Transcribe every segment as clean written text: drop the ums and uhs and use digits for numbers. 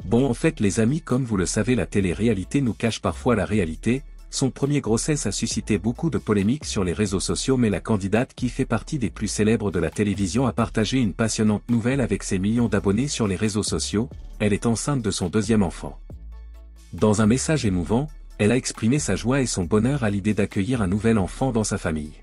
Bon, en fait les amis, comme vous le savez, la télé-réalité nous cache parfois la réalité. Son premier grossesse a suscité beaucoup de polémiques sur les réseaux sociaux, mais la candidate qui fait partie des plus célèbres de la télévision a partagé une passionnante nouvelle avec ses millions d'abonnés sur les réseaux sociaux. Elle est enceinte de son deuxième enfant. Dans un message émouvant, elle a exprimé sa joie et son bonheur à l'idée d'accueillir un nouvel enfant dans sa famille.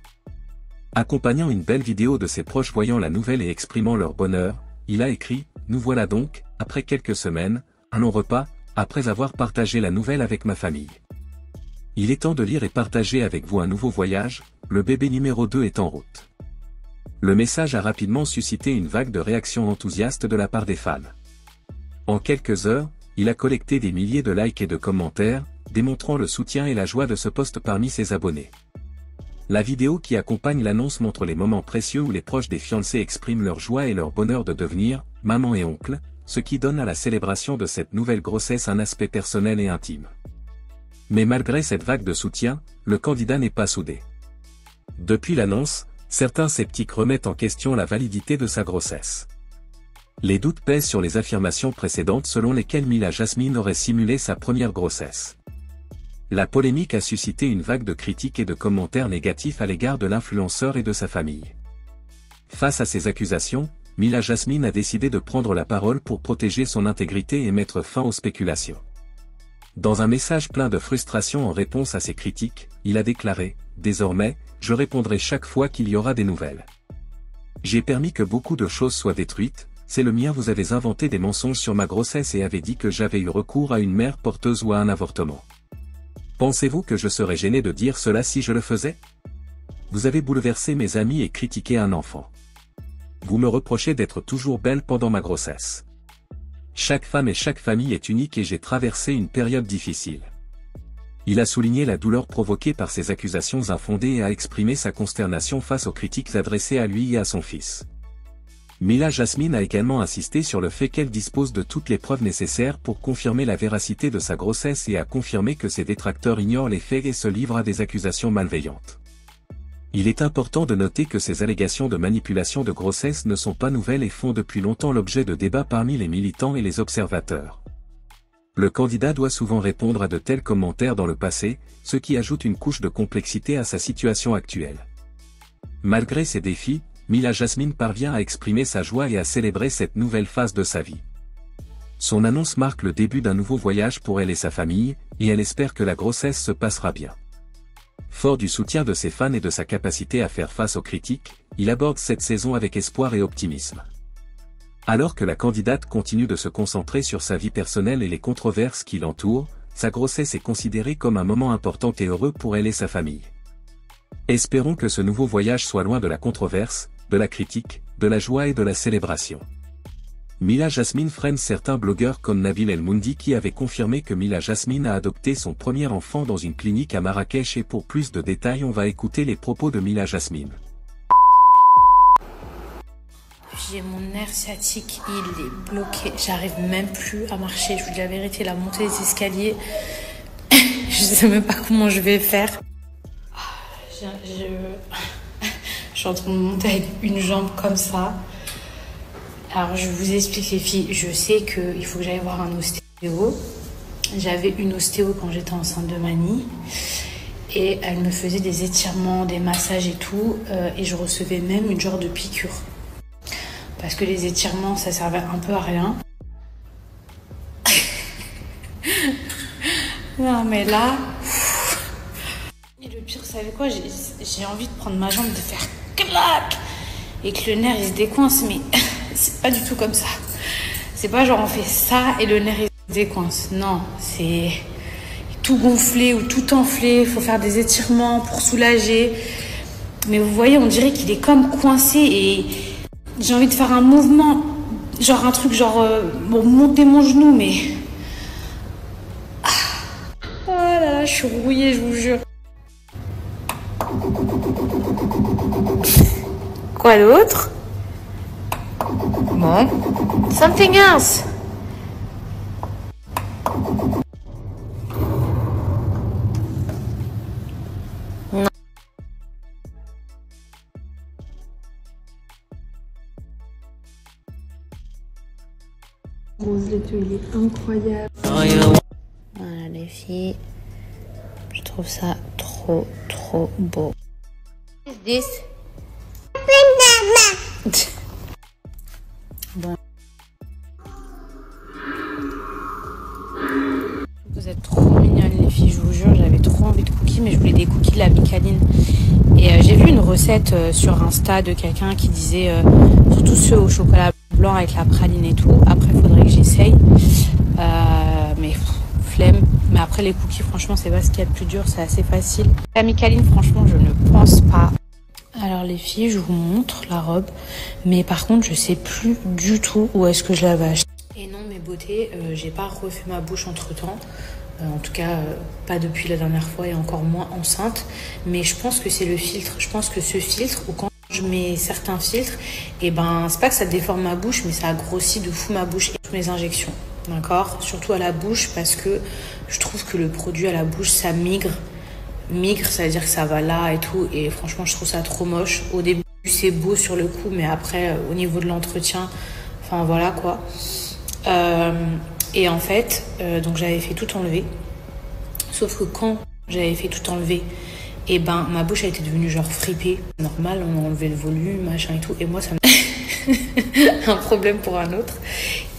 Accompagnant une belle vidéo de ses proches voyant la nouvelle et exprimant leur bonheur, il a écrit « Nous voilà donc, après quelques semaines, un long repas, après avoir partagé la nouvelle avec ma famille. Il est temps de lire et partager avec vous un nouveau voyage, le bébé numéro 2 est en route. » Le message a rapidement suscité une vague de réactions enthousiastes de la part des fans. En quelques heures, il a collecté des milliers de likes et de commentaires, démontrant le soutien et la joie de ce post parmi ses abonnés. La vidéo qui accompagne l'annonce montre les moments précieux où les proches des fiancés expriment leur joie et leur bonheur de devenir maman et oncle, ce qui donne à la célébration de cette nouvelle grossesse un aspect personnel et intime. Mais malgré cette vague de soutien, le candidat n'est pas soudé. Depuis l'annonce, certains sceptiques remettent en question la validité de sa grossesse. Les doutes pèsent sur les affirmations précédentes selon lesquelles Mila Jasmine aurait simulé sa première grossesse. La polémique a suscité une vague de critiques et de commentaires négatifs à l'égard de l'influenceur et de sa famille. Face à ces accusations, Mila Jasmine a décidé de prendre la parole pour protéger son intégrité et mettre fin aux spéculations. Dans un message plein de frustration en réponse à ces critiques, il a déclaré « Désormais, je répondrai chaque fois qu'il y aura des nouvelles. J'ai permis que beaucoup de choses soient détruites, c'est le mien, vous avez inventé des mensonges sur ma grossesse et avez dit que j'avais eu recours à une mère porteuse ou à un avortement. Pensez-vous que je serais gêné de dire cela si je le faisais? Vous avez bouleversé mes amis et critiqué un enfant. Vous me reprochez d'être toujours belle pendant ma grossesse. Chaque femme et chaque famille est unique et j'ai traversé une période difficile. » Il a souligné la douleur provoquée par ces accusations infondées et a exprimé sa consternation face aux critiques adressées à lui et à son fils. Mila Jasmine a également insisté sur le fait qu'elle dispose de toutes les preuves nécessaires pour confirmer la véracité de sa grossesse et a confirmé que ses détracteurs ignorent les faits et se livrent à des accusations malveillantes. Il est important de noter que ces allégations de manipulation de grossesse ne sont pas nouvelles et font depuis longtemps l'objet de débats parmi les militants et les observateurs. Le candidat doit souvent répondre à de tels commentaires dans le passé, ce qui ajoute une couche de complexité à sa situation actuelle. Malgré ces défis, Mila Jasmine parvient à exprimer sa joie et à célébrer cette nouvelle phase de sa vie. Son annonce marque le début d'un nouveau voyage pour elle et sa famille, et elle espère que la grossesse se passera bien. Fort du soutien de ses fans et de sa capacité à faire face aux critiques, il aborde cette saison avec espoir et optimisme. Alors que la candidate continue de se concentrer sur sa vie personnelle et les controverses qui l'entourent, sa grossesse est considérée comme un moment important et heureux pour elle et sa famille. Espérons que ce nouveau voyage soit loin de la controverse, de la critique, de la joie et de la célébration. Mila Jasmine freine certains blogueurs comme Nabil El Moundi qui avait confirmé que Mila Jasmine a adopté son premier enfant dans une clinique à Marrakech, et pour plus de détails on va écouter les propos de Mila Jasmine. J'ai mon nerf sciatique, il est bloqué, j'arrive même plus à marcher, je vous dis la vérité, la montée des escaliers, je sais même pas comment je vais faire. Je suis en train de monter avec une jambe comme ça. Alors je vous explique les filles, je sais qu'il faut que j'aille voir un ostéo. J'avais une ostéo quand j'étais enceinte de Mani. Et elle me faisait des étirements, des massages et tout. Et je recevais même une genre de piqûre. Parce que les étirements, ça servait un peu à rien. Non mais là... Et le pire, vous savez quoi, j'ai envie de prendre ma jambe, de faire clac et que le nerf il se décoince, mais c'est pas du tout comme ça. C'est pas genre on fait ça et le nerf il se décoince. Non, c'est tout gonflé ou tout enflé, il faut faire des étirements pour soulager. Mais vous voyez, on dirait qu'il est comme coincé et j'ai envie de faire un mouvement, genre un truc genre bon, monter mon genou, mais... Oh là là, je suis rouillée, je vous jure. Quoi d'autre? Bon. Something else. Non. Rose et tout, il est incroyable. Voilà les filles, je trouve ça trop beau. What's this? Bon. Vous êtes trop mignonnes les filles, je vous jure, j'avais trop envie de cookies, mais je voulais des cookies de la Micaline. Et j'ai vu une recette sur Insta de quelqu'un qui disait, surtout ceux au chocolat blanc avec la praline et tout, après il faudrait que j'essaye, mais flemme. Mais après les cookies, franchement, c'est pas ce qu'il y a de plus dur, c'est assez facile. La Micaline, franchement, je ne pense pas. Alors les filles, je vous montre la robe, mais par contre, je sais plus du tout où est-ce que je l'avais achetée. Et non, mes beautés, j'ai pas refait ma bouche entre-temps. En tout cas, pas depuis la dernière fois et encore moins enceinte. Mais je pense que c'est le filtre. Je pense que ce filtre, ou quand je mets certains filtres, et ben, c'est pas que ça déforme ma bouche, mais ça grossit de fou ma bouche et toutes mes injections. D'accord? Surtout à la bouche, parce que je trouve que le produit à la bouche, ça migre. Migre, ça veut dire que ça va là et tout. Et franchement, je trouve ça trop moche. Au début, c'est beau sur le coup, mais après, au niveau de l'entretien, enfin voilà quoi. Et en fait, donc j'avais fait tout enlever. Sauf que quand j'avais fait tout enlever, et ben ma bouche a été devenue genre fripée. Normal, on a enlevé le volume, machin et tout. Et moi, ça m'a un problème pour un autre.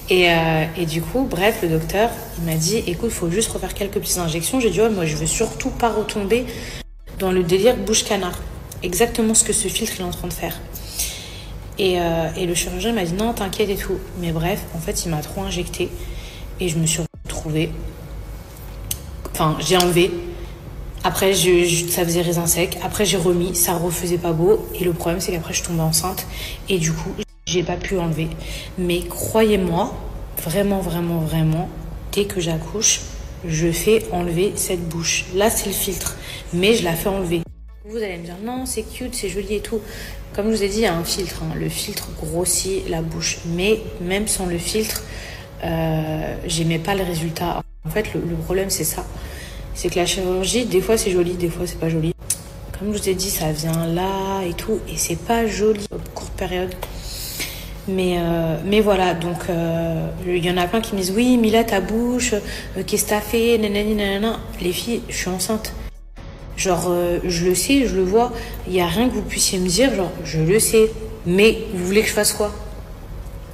Et du coup, bref, le docteur, il m'a dit, écoute, il faut juste refaire quelques petites injections. J'ai dit, ouais, moi, je veux surtout pas retomber dans le délire bouche-canard. Exactement ce que ce filtre est en train de faire. Et le chirurgien m'a dit, non, t'inquiète et tout. Mais bref, en fait, il m'a trop injecté. Et je me suis retrouvée. Enfin, j'ai enlevé. Après, ça faisait raisin sec. Après, j'ai remis. Ça refaisait pas beau. Et le problème, c'est qu'après, je suis tombée enceinte. Et du coup, j'ai pas pu enlever. Mais croyez-moi, vraiment, dès que j'accouche, je fais enlever cette bouche. Là, c'est le filtre. Mais je la fais enlever. Vous allez me dire, non, c'est cute, c'est joli et tout. Comme je vous ai dit, il y a un filtre. Hein. Le filtre grossit la bouche. Mais même sans le filtre, j'aimais pas le résultat. En fait, le problème, c'est ça. C'est que la chirurgie, des fois, c'est joli, des fois, c'est pas joli. Comme je vous ai dit, ça vient là et tout. Et c'est pas joli, courte période. Mais voilà, donc il y en a plein qui me disent, oui, Mila, ta bouche, qu'est-ce que t'as fait, nanani, nanana. Les filles, je suis enceinte. Genre, je le sais, je le vois. Il n'y a rien que vous puissiez me dire, genre, je le sais. Mais vous voulez que je fasse quoi?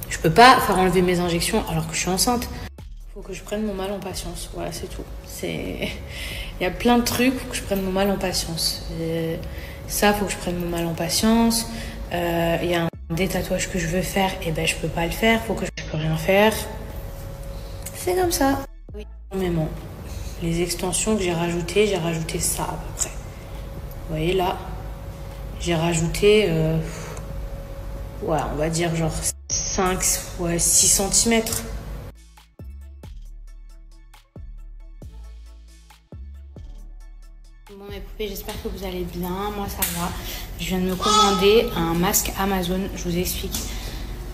Je peux pas faire enlever mes injections alors que je suis enceinte. Faut que je prenne mon mal en patience. Voilà, c'est tout. Il y a plein de trucs, faut que je prenne mon mal en patience. Ça, faut que je prenne mon mal en patience. Il y a des tatouages que je veux faire, et ben je peux pas le faire. Faut que je peux rien faire. C'est comme ça. Oui, énormément. Les extensions que j'ai rajoutées ça à peu près. Vous voyez là, j'ai rajouté, ouais, on va dire genre 5, ouais, 6 cm. Bon mes poupées, j'espère que vous allez bien, moi ça va. Je viens de me commander un masque Amazon, je vous explique.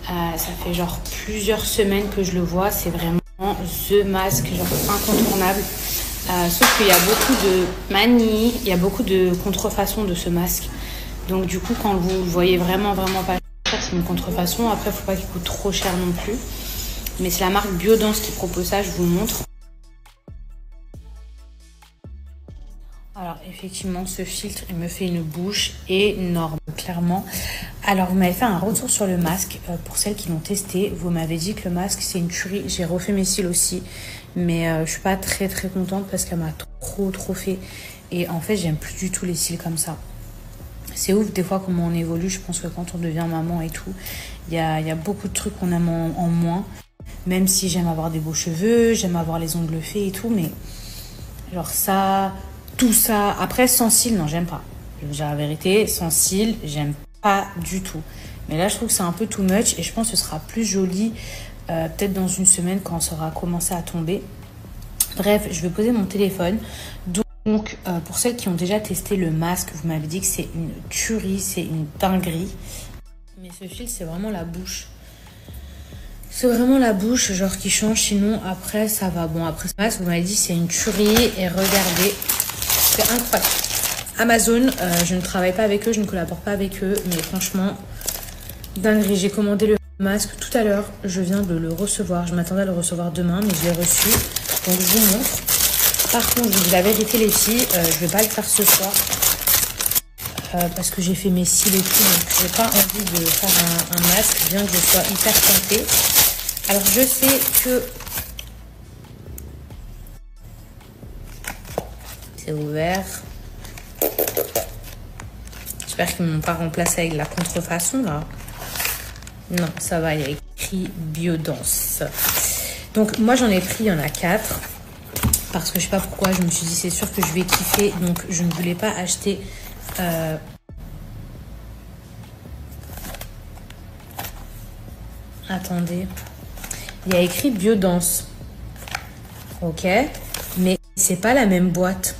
Ça fait genre plusieurs semaines que je le vois, c'est vraiment the masque, genre incontournable. Sauf qu'il y a beaucoup de manies, il y a beaucoup de contrefaçons de ce masque. Donc du coup, quand vous le voyez vraiment pas cher, c'est une contrefaçon. Après, il ne faut pas qu'il coûte trop cher non plus. Mais c'est la marque Biodance qui propose ça, je vous montre. Alors effectivement, ce filtre, il me fait une bouche énorme, clairement. Alors vous m'avez fait un retour sur le masque. Pour celles qui l'ont testé, vous m'avez dit que le masque, c'est une tuerie. J'ai refait mes cils aussi. Mais je suis pas très contente parce qu'elle m'a trop fait. Et en fait, j'aime plus du tout les cils comme ça. C'est ouf des fois comment on évolue. Je pense que quand on devient maman et tout, il y a beaucoup de trucs qu'on aime en moins. Même si j'aime avoir des beaux cheveux, j'aime avoir les ongles faits et tout. Mais genre ça, tout ça. Après, sans cils, non, j'aime pas. Je vais vous dire la vérité, sans cils, j'aime pas du tout. Mais là, je trouve que c'est un peu too much. Et je pense que ce sera plus joli peut-être dans une semaine quand ça aura commencé à tomber. Bref, je vais poser mon téléphone. Donc, pour celles qui ont déjà testé le masque, vous m'avez dit que c'est une tuerie, c'est une dinguerie. Mais ce fil, c'est vraiment la bouche. C'est vraiment la bouche, genre qui change. Sinon, après, ça va. Bon, après ce masque, vous m'avez dit c'est une tuerie. Et regardez, c'est incroyable. Amazon, je ne travaille pas avec eux, je ne collabore pas avec eux. Mais franchement, dinguerie. J'ai commandé le Masque tout à l'heure, je viens de le recevoir. Je m'attendais à le recevoir demain, mais je l'ai reçu. Donc je vous montre. Par contre, je vous dis la vérité les filles, je vais pas le faire ce soir. Parce que j'ai fait mes cils et tout, donc j'ai pas envie de faire un masque, bien que je sois hyper tentée. Alors je sais que c'est ouvert. J'espère qu'ils m'ont pas remplacé avec la contrefaçon là. Non, ça va, il y a écrit Biodance. Donc moi j'en ai pris, il y en a 4. Parce que je sais pas pourquoi, je me suis dit c'est sûr que je vais kiffer. Donc je ne voulais pas acheter... Attendez. Il y a écrit Biodance. Ok. Mais c'est pas la même boîte.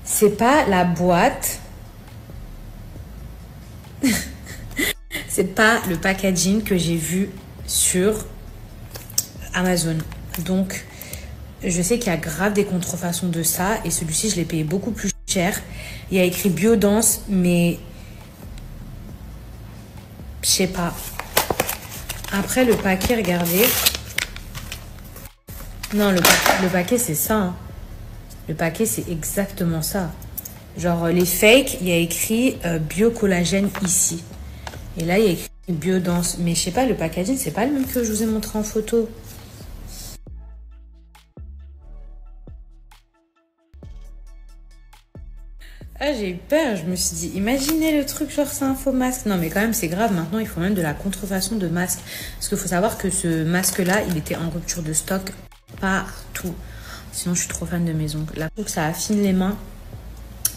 C'est pas la boîte... C'est pas le packaging que j'ai vu sur Amazon. Donc, je sais qu'il y a grave des contrefaçons de ça. Et celui-ci, je l'ai payé beaucoup plus cher. Il y a écrit Biodance, mais... Je sais pas. Après, le paquet, regardez. Non, le paquet, c'est ça. Hein. Le paquet, c'est exactement ça. Genre, les fakes, il y a écrit Biocollagène ici. Et là, il y a écrit Biodance. Mais je sais pas, le packaging, c'est pas le même que je vous ai montré en photo. Ah, j'ai eu peur. Je me suis dit, imaginez le truc, genre c'est un faux masque. Non, mais quand même, c'est grave. Maintenant, il faut même de la contrefaçon de masque. Parce qu'il faut savoir que ce masque-là, il était en rupture de stock partout. Sinon, je suis trop fan de mes ongles. Là, je trouve que ça affine les mains.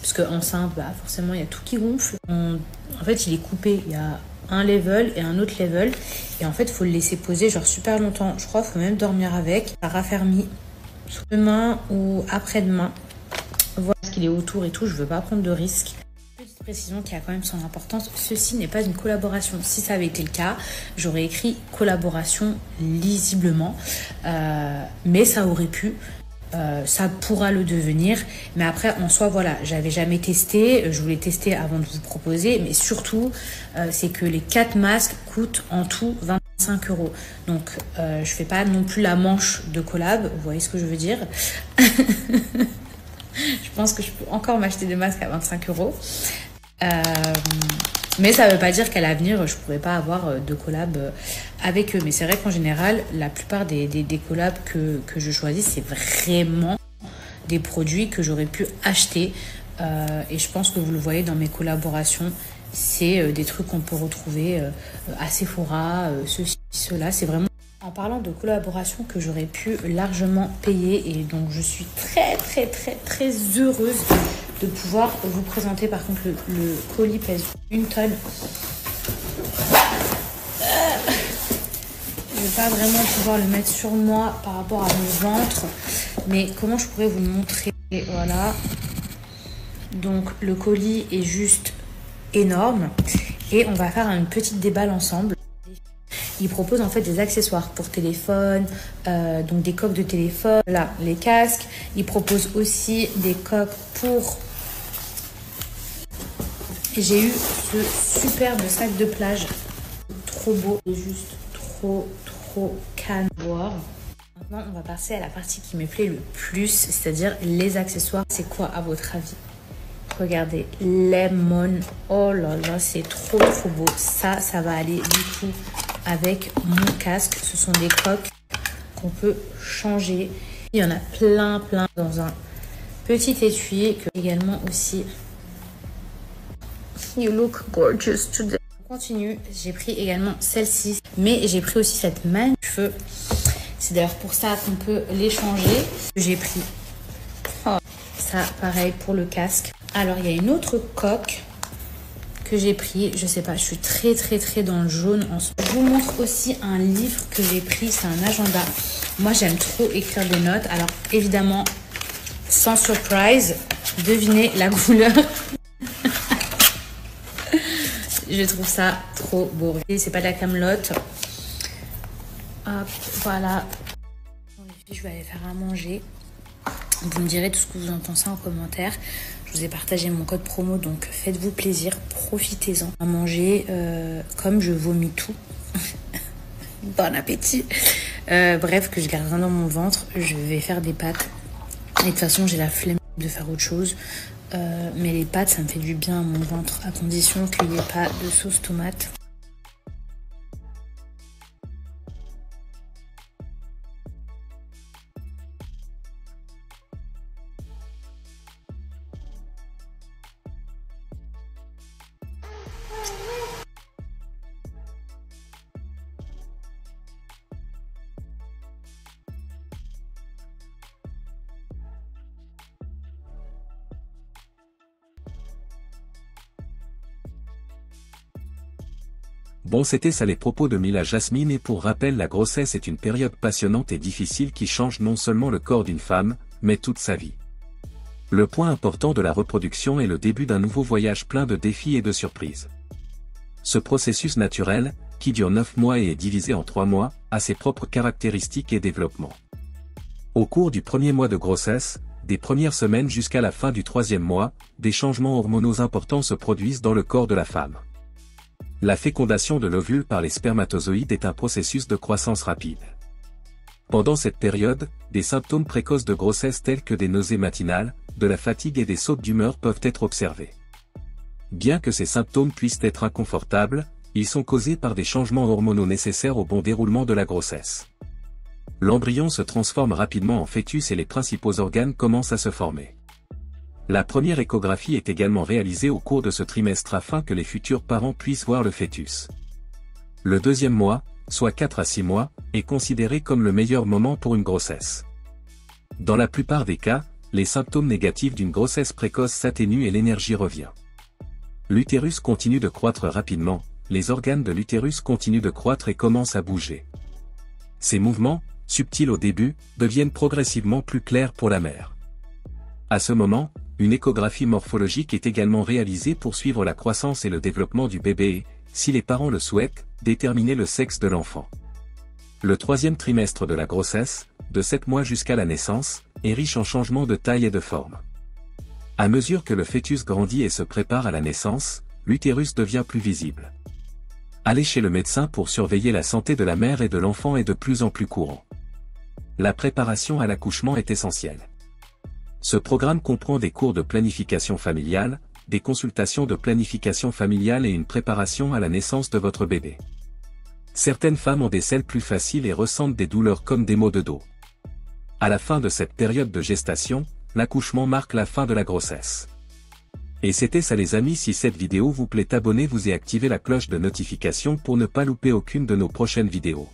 Parce qu'enceinte, bah, forcément, il y a tout qui gonfle. En fait, il est coupé. Il y a un level et un autre level. Et en fait, il faut le laisser poser genre super longtemps. Je crois qu'il faut même dormir avec. Ça raffermit demain ou après-demain. Voir ce qu'il est autour et tout. Je veux pas prendre de risques. Petite précision qui a quand même son importance. Ceci n'est pas une collaboration. Si ça avait été le cas, j'aurais écrit collaboration lisiblement. Mais ça aurait pu. Ça pourra le devenir, mais après en soi voilà, j'avais jamais testé, je voulais tester avant de vous proposer, mais surtout c'est que les 4 masques coûtent en tout 25 €. Donc je fais pas non plus la manche de collab, vous voyez ce que je veux dire. Je pense que je peux encore m'acheter des masques à 25 €. Mais ça ne veut pas dire qu'à l'avenir, je ne pourrais pas avoir de collab avec eux. Mais c'est vrai qu'en général, la plupart des collabs que je choisis, c'est vraiment des produits que j'aurais pu acheter. Et je pense que vous le voyez dans mes collaborations. C'est des trucs qu'on peut retrouver à Sephora, ceci, cela. C'est vraiment en parlant de collaboration que j'aurais pu largement payer. Et donc, je suis très, très, très, très heureuse de pouvoir vous présenter. Par contre, le colis pèse 1 tonne. Je ne vais pas vraiment pouvoir le mettre sur moi par rapport à mon ventre. Mais comment je pourrais vous montrer? Et voilà. Donc, le colis est juste énorme. Et on va faire une petite déballe ensemble. Il propose en fait des accessoires pour téléphone, donc des coques de téléphone, là, les casques. Il propose aussi des coques pour... J'ai eu ce superbe sac de plage, trop beau, juste trop calme à voir. Maintenant, on va passer à la partie qui me plaît le plus, c'est-à-dire les accessoires. C'est quoi à votre avis? Regardez, lemon, oh là là, c'est trop beau. Ça va aller du coup avec mon casque. Ce sont des coques qu'on peut changer. Il y en a plein dans un petit étui que également aussi. You look gorgeous today. On continue, j'ai pris également celle-ci, mais j'ai pris aussi cette manche de cheveux. C'est d'ailleurs pour ça qu'on peut les changer. J'ai pris ça, pareil pour le casque. Alors il y a une autre coque que j'ai pris, je sais pas, je suis très dans le jaune en ce moment. Je vous montre aussi un livre que j'ai pris, c'est un agenda. Moi j'aime trop écrire des notes. Alors évidemment, sans surprise, devinez la couleur. Je trouve ça trop beau. C'est pas de la camelote. Hop, voilà. Je vais aller faire à manger. Vous me direz tout ce que vous en pensez en commentaire. Je vous ai partagé mon code promo, donc faites-vous plaisir, profitez-en. À manger comme je vomis tout. Bon appétit. Bref, que je garde rien dans mon ventre. Je vais faire des pâtes. Et de toute façon, j'ai la flemme de faire autre chose. Mais les pâtes, ça me fait du bien à mon ventre, à condition qu'il n'y ait pas de sauce tomate. Bon, c'était ça les propos de Mila Jasmine, et pour rappel, la grossesse est une période passionnante et difficile qui change non seulement le corps d'une femme, mais toute sa vie. Le point important de la reproduction est le début d'un nouveau voyage plein de défis et de surprises. Ce processus naturel, qui dure 9 mois et est divisé en 3 mois, a ses propres caractéristiques et développements. Au cours du premier mois de grossesse, des premières semaines jusqu'à la fin du 3e mois, des changements hormonaux importants se produisent dans le corps de la femme. La fécondation de l'ovule par les spermatozoïdes est un processus de croissance rapide. Pendant cette période, des symptômes précoces de grossesse tels que des nausées matinales, de la fatigue et des sautes d'humeur peuvent être observés. Bien que ces symptômes puissent être inconfortables, ils sont causés par des changements hormonaux nécessaires au bon déroulement de la grossesse. L'embryon se transforme rapidement en fœtus et les principaux organes commencent à se former. La première échographie est également réalisée au cours de ce trimestre afin que les futurs parents puissent voir le fœtus. Le 2e mois, soit 4 à 6 mois, est considéré comme le meilleur moment pour une grossesse. Dans la plupart des cas, les symptômes négatifs d'une grossesse précoce s'atténuent et l'énergie revient. L'utérus continue de croître rapidement, les organes de l'utérus continuent de croître et commencent à bouger. Ces mouvements, subtils au début, deviennent progressivement plus clairs pour la mère. À ce moment, une échographie morphologique est également réalisée pour suivre la croissance et le développement du bébé et, si les parents le souhaitent, déterminer le sexe de l'enfant. Le 3e trimestre de la grossesse, de 7 mois jusqu'à la naissance, est riche en changements de taille et de forme. À mesure que le fœtus grandit et se prépare à la naissance, l'utérus devient plus visible. Aller chez le médecin pour surveiller la santé de la mère et de l'enfant est de plus en plus courant. La préparation à l'accouchement est essentielle. Ce programme comprend des cours de planification familiale, des consultations de planification familiale et une préparation à la naissance de votre bébé. Certaines femmes ont des selles plus faciles et ressentent des douleurs comme des maux de dos. À la fin de cette période de gestation, l'accouchement marque la fin de la grossesse. Et c'était ça les amis, si cette vidéo vous plaît, abonnez-vous et activez la cloche de notification pour ne pas louper aucune de nos prochaines vidéos.